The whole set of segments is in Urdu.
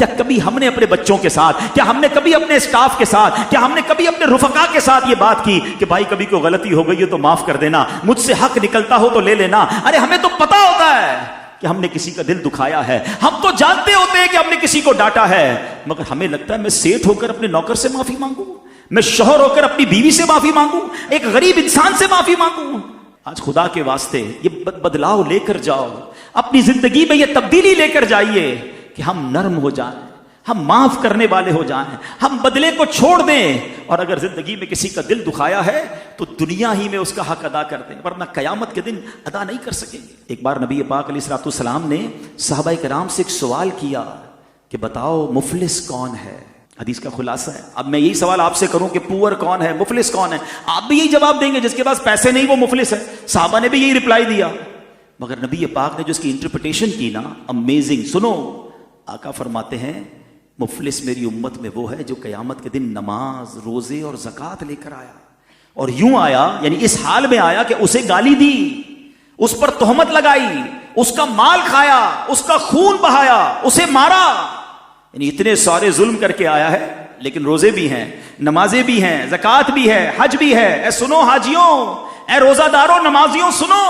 کیا کبھی ہم نے اپنے بچوں کے ساتھ، کیا ہم نے کبھی اپنے اسٹاف کے ساتھ، کیا ہم نے کبھی اپنے رفقا کے ساتھ یہ بات کی کہ بھائی کبھی کوئی غلطی ہو گئی ہے تو معاف کر دینا، مجھ سے حق نکلتا ہو تو لے لینا؟ ارے ہمیں تو پتا ہوتا ہے کہ ہم نے کسی کا دل دکھایا ہے، ہم تو جانتے ہوتے ہیں کہ ہم نے کسی کو ڈانٹا ہے، مگر ہمیں لگتا ہے میں سیٹ ہو کر اپنے نوکر سے معافی مانگوں، میں شوہر ہو کر اپنی بیوی سے معافی مانگوں، ایک غریب انسان سے معافی مانگوں۔ آج خدا کے واسطے یہ بدلاؤ لے کر جاؤ، اپنی زندگی میں یہ تبدیلی لے کر جائیے کہ ہم نرم ہو جائیں، ہم معاف کرنے والے ہو جائیں، ہم بدلے کو چھوڑ دیں، اور اگر زندگی میں کسی کا دل دکھایا ہے تو دنیا ہی میں اس کا حق ادا کر دیں، ورنہ قیامت کے دن ادا نہیں کر سکیں گے۔ ایک بار نبی پاک علیہ الصلوۃ والسلام نے صحابہ کرام سے ایک سوال کیا کہ بتاؤ مفلس کون ہے؟ حدیث کا خلاصہ ہے، اب میں یہی سوال آپ سے کروں کہ پور کون ہے، مفلس کون ہے؟ آپ بھی یہی جواب دیں گے، جس کے پاس پیسے نہیں وہ مفلس ہے۔ صحابہ نے بھی یہی رپلائی دیا، مگر نبی پاک نے جو اس کی انٹرپریٹیشن کی نا، امیزنگ۔ سنو، آقا فرماتے ہیں مفلس میری امت میں وہ ہے جو قیامت کے دن نماز، روزے اور زکوٰۃ لے کر آیا، اور یوں آیا، یعنی اس حال میں آیا کہ اسے گالی دی، اس پر تہمت لگائی، اس کا مال کھایا، اس کا خون بہایا، اسے مارا، یعنی اتنے سارے ظلم کر کے آیا ہے، لیکن روزے بھی ہیں، نمازیں بھی ہیں، زکوٰۃ بھی ہے، حج بھی ہے۔ اے سنو حاجیوں، اے روزہ داروں، نمازیوں، سنو،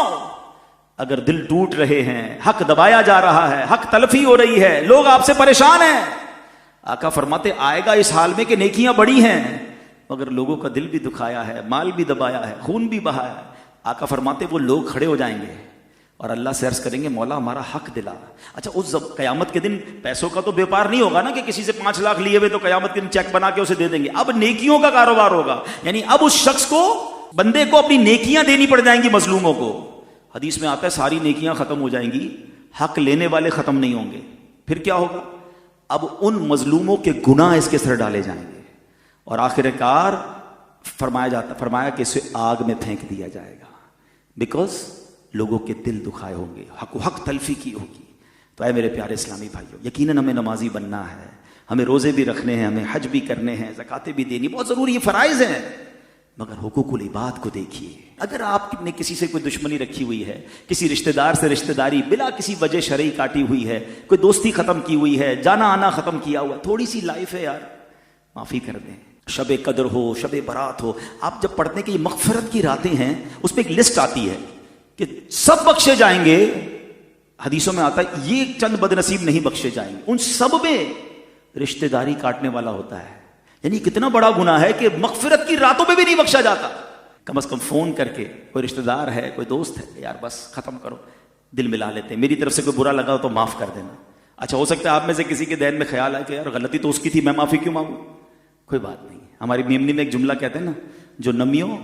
اگر دل ٹوٹ رہے ہیں، حق دبایا جا رہا ہے، حق تلفی ہو رہی ہے، لوگ آپ سے پریشان ہیں، آقا فرماتے آئے گا اس حال میں کہ نیکیاں بڑی ہیں مگر لوگوں کا دل بھی دکھایا ہے، مال بھی دبایا ہے، خون بھی بہایا ہے۔ آقا فرماتے وہ لوگ کھڑے ہو جائیں گے اور اللہ سے عرض کریں گے مولا ہمارا حق دلا۔ اچھا، اس قیامت کے دن پیسوں کا تو بیوپار نہیں ہوگا نا کہ کسی سے 5 لاکھ لیے ہوئے تو قیامت کے دن چیک بنا کے اسے دے دیں گے، اب نیکیوں کا کاروبار ہوگا، یعنی اب اس شخص کو، بندے کو اپنی نیکیاں دینی پڑ جائیں گی مظلوموں کو۔ حدیث میں آتا ہے ساری نیکیاں ختم ہو جائیں گی، حق لینے والے ختم نہیں ہوں گے، پھر کیا ہوگا؟ اب ان مظلوموں کے گناہ اس کے سر ڈالے جائیں گے، اور آخر کار فرمایا کہ اسے آگ میں پھینک دیا جائے گا، بیکاز لوگوں کے دل دکھائے ہوں گے، حق تلفی کی ہوگی۔ تو اے میرے پیارے اسلامی بھائیوں، یقیناً ہمیں نمازی بننا ہے، ہمیں روزے بھی رکھنے ہیں، ہمیں حج بھی کرنے ہیں، زکاتیں بھی دینی بہت ضروری، یہ فرائض ہیں، مگر حقوق العباد کو دیکھیے۔ اگر آپ نے کسی سے کوئی دشمنی رکھی ہوئی ہے، کسی رشتہ دار سے رشتہ داری بلا کسی وجہ شرعی کاٹی ہوئی ہے، کوئی دوستی ختم کی ہوئی ہے، جانا آنا ختم کیا ہوا، تھوڑی سی لائف ہے یار، معافی کر دیں۔ شب قدر ہو، شب برات ہو، آپ جب پڑھتے ہیں کہ یہ مغفرت کی راتیں ہیں، اس پہ ایک لسٹ آتی ہے کہ سب بخشے جائیں گے، حدیثوں میں آتا ہے یہ چند بد نصیب نہیں بخشے جائیں گے، ان سب میں رشتہ داری کاٹنے والا ہوتا ہے۔ یعنی کتنا بڑا گناہ ہے کہ مغفرت کی راتوں میں بھی نہیں بخشا جاتا۔ کم از کم فون کر کے کوئی رشتہ دار ہے، کوئی دوست ہے، یار بس ختم کرو، دل ملا لیتے ہیں، میری طرف سے کوئی برا لگا ہو تو معاف کر دینا۔ اچھا، ہو سکتا ہے آپ میں سے کسی کے ذہن میں خیال آئے کہ یار غلطی تو اس کی تھی، میں معافی کیوں مانگوں؟ کوئی بات نہیں، ہماری میمنی میں ایک جملہ کہتے ہیں نا، جو نمیوں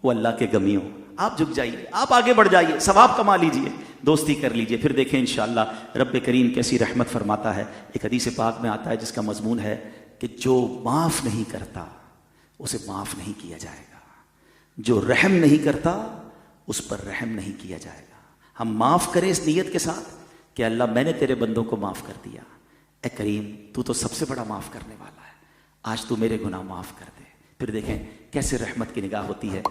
وہ اللہ کے گمیوں۔ آپ جھک جائیے، آپ آگے بڑھ جائیے، ثواب کما لیجئے، دوستی کر لیجئے، پھر دیکھیں انشاءاللہ رب کریم کیسی رحمت فرماتا ہے۔ ایک حدیث پاک میں آتا ہے جس کا مضمون ہے کہ جو معاف نہیں کرتا اسے معاف نہیں کیا جائے گا، جو رحم نہیں کرتا اس پر رحم نہیں کیا جائے گا۔ ہم معاف کریں اس نیت کے ساتھ کہ اللہ میں نے تیرے بندوں کو معاف کر دیا، اے کریم تو تو سب سے بڑا معاف کرنے والا ہے، آج تو میرے گناہ معاف کر دے، پھر دیکھیں کیسے رحمت کی نگاہ ہوتی ہے۔